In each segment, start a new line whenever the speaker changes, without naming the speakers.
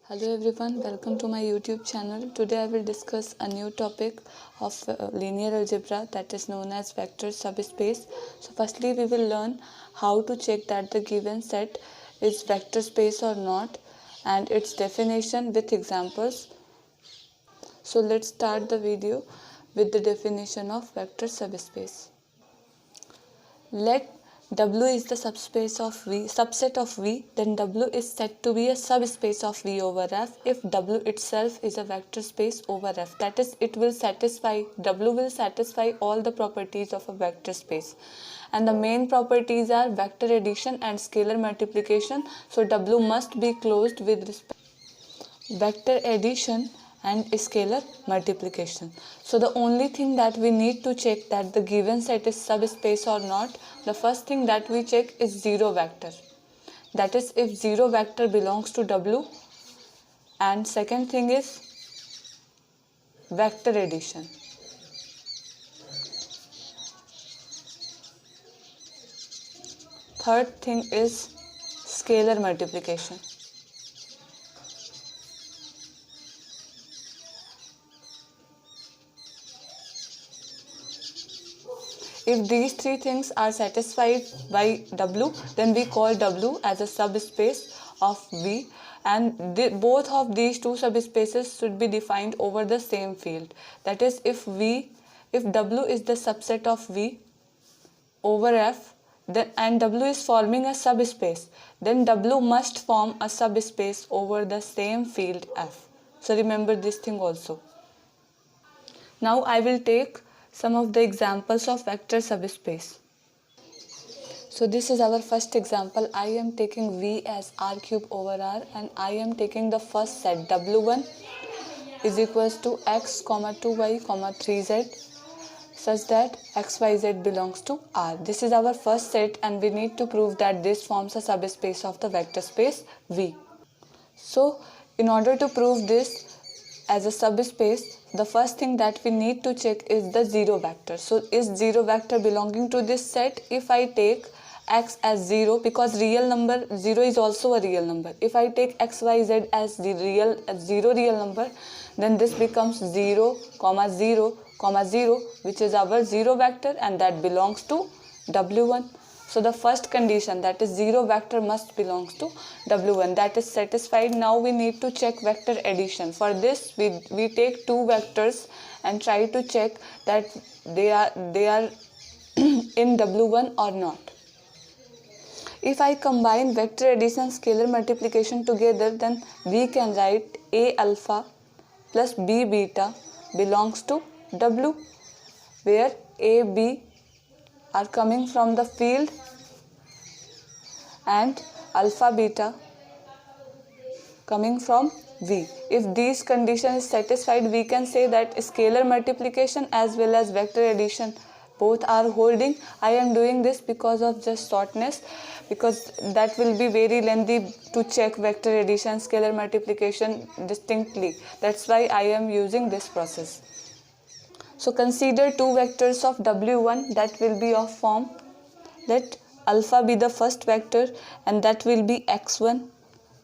Hello everyone, welcome to my YouTube channel. Today I will discuss a new topic of linear algebra that is known as vector subspace. So firstly we will learn how to check that the given set is vector space or not and its definition with examples. So let's start the video with the definition of vector subspace. Let W is the subset of V, then W is said to be a subspace of V over F if W itself is a vector space over F. That is, W will satisfy all the properties of a vector space. And the main properties are vector addition and scalar multiplication. So W must be closed with respect to vector addition and scalar multiplication. So the only thing that we need to check that the given set is subspace or not, the first thing that we check is zero vector. That is, if zero vector belongs to W, and second thing is vector addition. Third thing is scalar multiplication. If these three things are satisfied by W, then we call W as a subspace of V, and both of these two subspaces should be defined over the same field. That is, if W is the subset of V over F, and W is forming a subspace, then W must form a subspace over the same field F. So remember this thing also. Now I will take some of the examples of vector subspace. So this is our first example. I am taking V as R cube over R, and I am taking the first set W1 is equals to x, 2y, 3z such that xyz belongs to R. This is our first set and we need to prove that this forms a subspace of the vector space V. So in order to prove this as a subspace, the first thing that we need to check is the zero vector. So is zero vector belonging to this set? If I take x as 0, because real number 0 is also a real number. If I take xyz as the zero real number, then this becomes 0, 0, 0, which is our zero vector and that belongs to W1. So the first condition, that is zero vector, must belongs to W1. That is satisfied. Now we need to check vector addition. For this we take two vectors and try to check that they are in W1 or not. If I combine vector addition and scalar multiplication together, then we can write A alpha plus B beta belongs to W, where A, B are coming from the field and alpha beta coming from V. If these condition is satisfied, we can say that scalar multiplication as well as vector addition both are holding. I am doing this because of just shortness, because that will be very lengthy to check vector addition, scalar multiplication distinctly. That's why I am using this process. So consider two vectors of W1 that will be of form, let alpha be the first vector and that will be x1,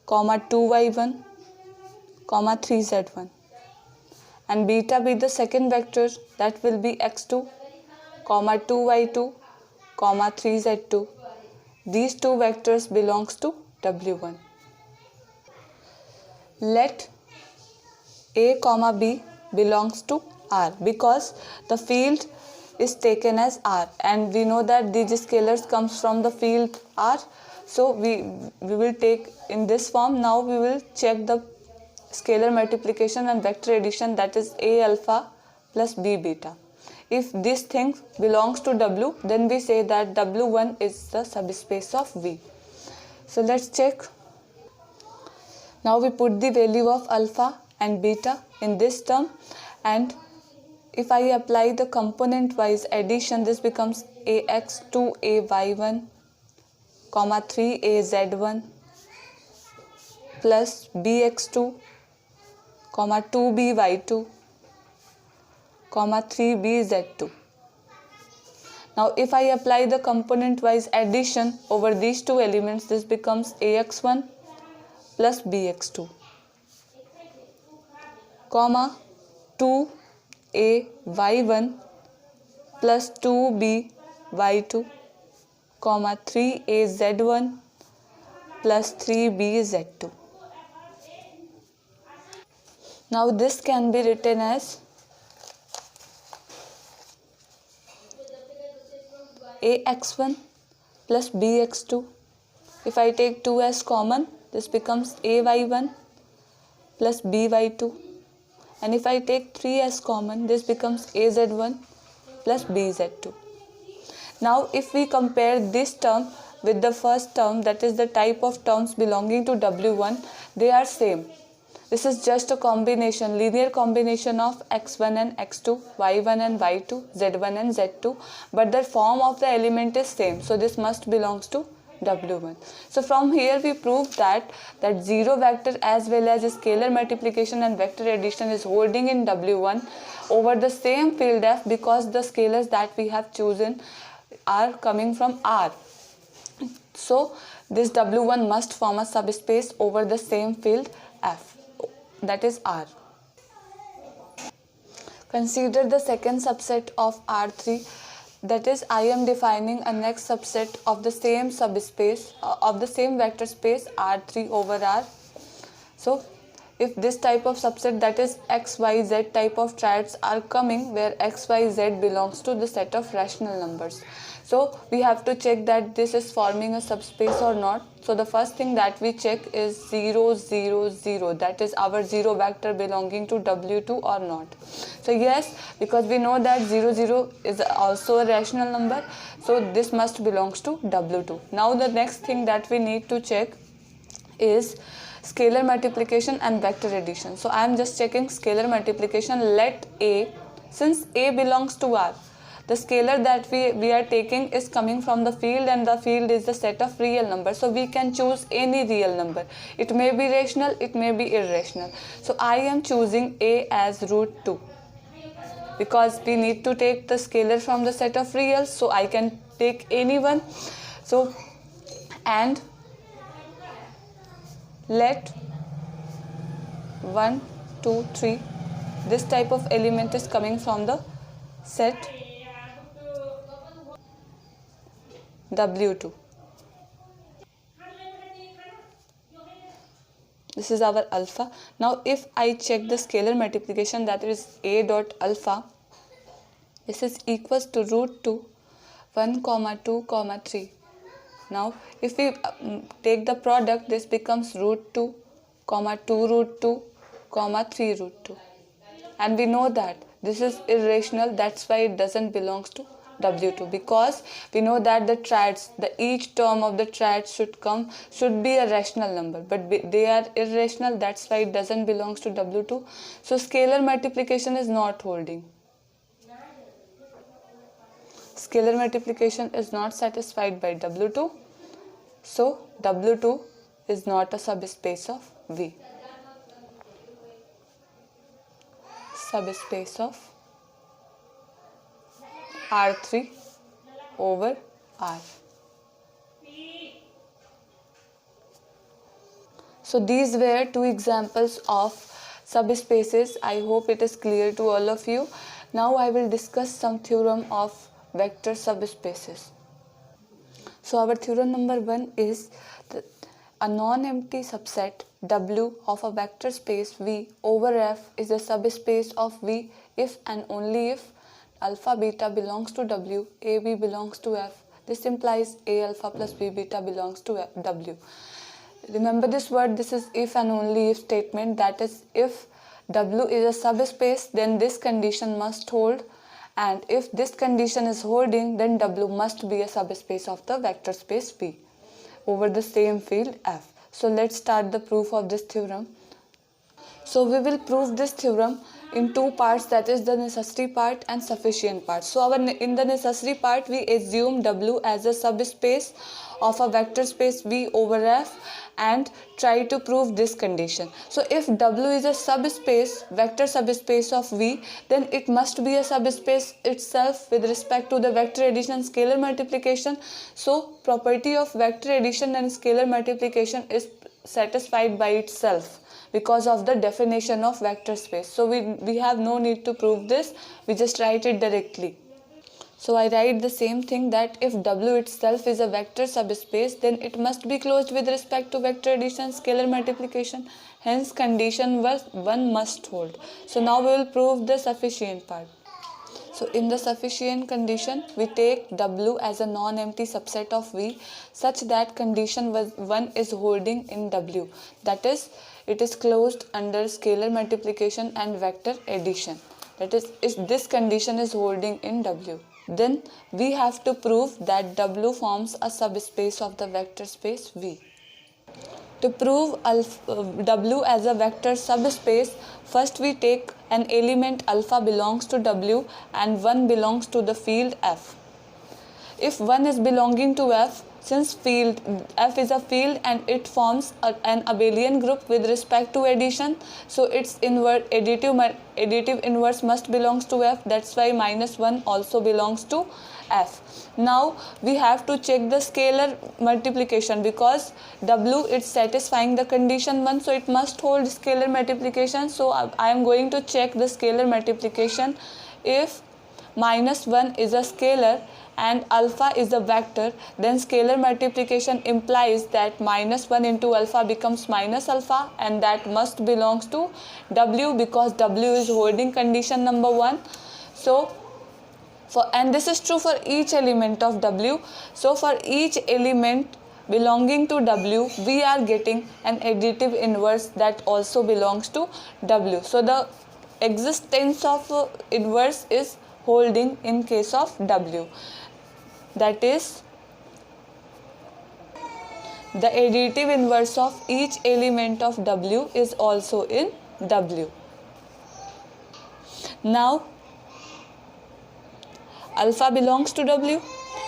2y1, 3z1, and beta be the second vector that will be x2, 2y2, 3z2. These two vectors belongs to W1. Let A, B belongs to R, because the field is taken as R and we know that these scalars comes from the field R. So we will take in this form. Now we will check the scalar multiplication and vector addition, that is A alpha plus B beta. If this thing belongs to W, then we say that W1 is the subspace of V. So let's check. Now we put the value of alpha and beta in this term, and if I apply the component wise addition, this becomes ax2ay1, 3az1 plus bx2, 2by2, 3bz2. Now if I apply the component wise addition over these two elements, this becomes ax1 plus bx2. comma 2a y1 plus 2b y2, comma 3a z1 plus 3b z2. Now this can be written as ax1 plus bx2. If I take 2 as common, this becomes ay1 plus by2. And if I take 3 as common, this becomes az1 plus bz2. Now if we compare this term with the first term, that is the type of terms belonging to W1, they are same. This is just a combination, linear combination of x1 and x2, y1 and y2, z1 and z2, but the form of the element is same. So this must belongs to W1. So from here we prove that zero vector as well as scalar multiplication and vector addition is holding in W1 over the same field F, because the scalars that we have chosen are coming from R. So this W1 must form a subspace over the same field F, that is R. Consider the second subset of R3, that is I am defining a next subset of the same subspace of the same vector space R3 over R. So if this type of subset, that is x, y, z type of triads are coming where x, y, z belongs to the set of rational numbers. So we have to check that this is forming a subspace or not. So the first thing that we check is 0, 0, 0. That is our zero vector belonging to W2 or not. So yes, because we know that 0, 0 is also a rational number. So this must belongs to W2. Now the next thing that we need to check is scalar multiplication and vector addition. So I am just checking scalar multiplication. Let A, since A belongs to R, the scalar that we are taking is coming from the field, and the field is the set of real numbers. So we can choose any real number. It may be rational, it may be irrational. So I am choosing A as root 2. Because we need to take the scalar from the set of reals, so I can take any one. So, and let 1, 2, 3, this type of element is coming from the set W2. This is our alpha. Now if I check the scalar multiplication, that is A dot alpha, this is equals to root 2, 1, 2, 3. Now if we take the product, this becomes root 2, 2 root 2, 3 root 2. And we know that this is irrational, that's why it doesn't belongs to W2, because we know that the triads, each term of the triad should be a rational number, but they are irrational, that's why it doesn't belongs to W2. So scalar multiplication is not holding. Scalar multiplication is not satisfied by W2, so W2 is not a subspace of V. Subspace of R3 over R. So these were two examples of subspaces. I hope it is clear to all of you. Now I will discuss some theorem of vector subspaces. So our theorem number 1 is that a non-empty subset W of a vector space V over F is a subspace of V if and only if alpha beta belongs to W, A B belongs to F. This implies A alpha plus B beta belongs to W. Remember this word, this is if and only if statement, that is if W is a subspace, then this condition must hold, and if this condition is holding, then W must be a subspace of the vector space V over the same field F. So let's start the proof of this theorem. So we will prove this theorem in two parts, that is the necessary part and sufficient part. So in the necessary part, we assume W as a subspace of a vector space V over F and try to prove this condition. So if W is a subspace, vector subspace of V, then it must be a subspace itself with respect to the vector addition and scalar multiplication. So property of vector addition and scalar multiplication is satisfied by itself, because of the definition of vector space. So we have no need to prove this, we just write it directly. So I write the same thing, that if W itself is a vector subspace, then it must be closed with respect to vector addition, scalar multiplication. Hence condition 1 must hold. So now we will prove the sufficient part. So in the sufficient condition, we take W as a non-empty subset of V such that condition 1 is holding in W. That is, it is closed under scalar multiplication and vector addition. That is, if this condition is holding in W, then we have to prove that W forms a subspace of the vector space V. To prove W as a vector subspace, first we take an element alpha belongs to W and 1 belongs to the field F. If 1 is belonging to F, since F is a field and it forms an abelian group with respect to addition, so its additive inverse must belongs to F. That's why -1 also belongs to F. Now we have to check the scalar multiplication, because W is satisfying the condition 1, so it must hold scalar multiplication. So I am going to check the scalar multiplication. If -1 is a scalar and alpha is a vector, then scalar multiplication implies that -1 into alpha becomes minus alpha, and that must belongs to W, because W is holding condition number 1. So and this is true for each element of W. So for each element belonging to W, we are getting an additive inverse that also belongs to W. So the existence of inverse is holding in case of W. That is, the additive inverse of each element of W is also in W. Now alpha belongs to W,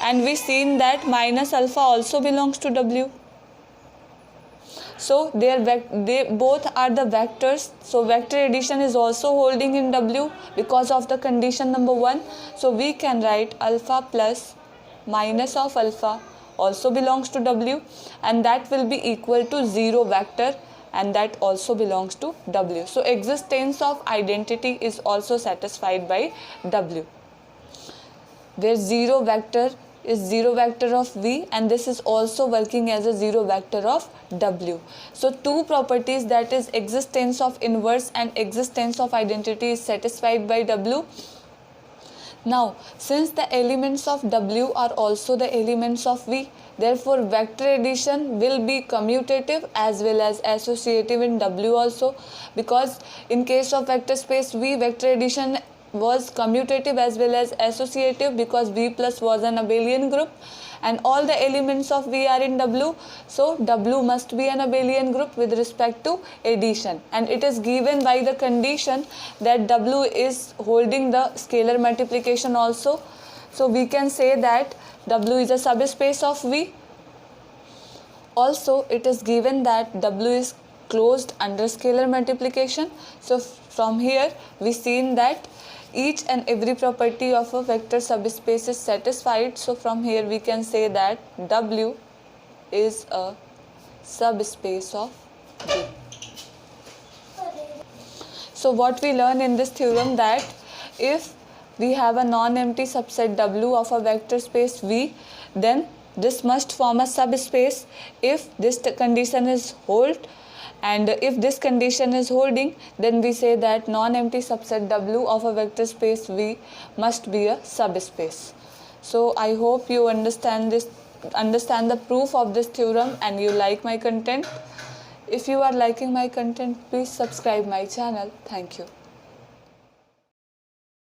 and we seen that minus alpha also belongs to W. So they both are the vectors. So vector addition is also holding in W because of the condition number 1. So we can write alpha plus minus of alpha also belongs to W, and that will be equal to 0 vector, and that also belongs to W. So existence of identity is also satisfied by W, where 0 vector is 0 vector of V, and this is also working as a 0 vector of W. So two properties, that is existence of inverse and existence of identity, is satisfied by W. Now since the elements of W are also the elements of V, therefore vector addition will be commutative as well as associative in W also, because in case of vector space V, vector addition was commutative as well as associative, because V plus was an abelian group and all the elements of V are in W. So W must be an abelian group with respect to addition, and it is given by the condition that W is holding the scalar multiplication also. So we can say that W is a subspace of V. Also it is given that W is closed under scalar multiplication. So from here we seen that each and every property of a vector subspace is satisfied. So from here we can say that W is a subspace of V. So what we learn in this theorem, that if we have a non-empty subset W of a vector space V, then this must form a subspace if this condition is hold. And if this condition is holding, then we say that non-empty subset W of a vector space V must be a subspace. So I hope you understand the proof of this theorem and you like my content. If you are liking my content, please subscribe my channel. Thank you.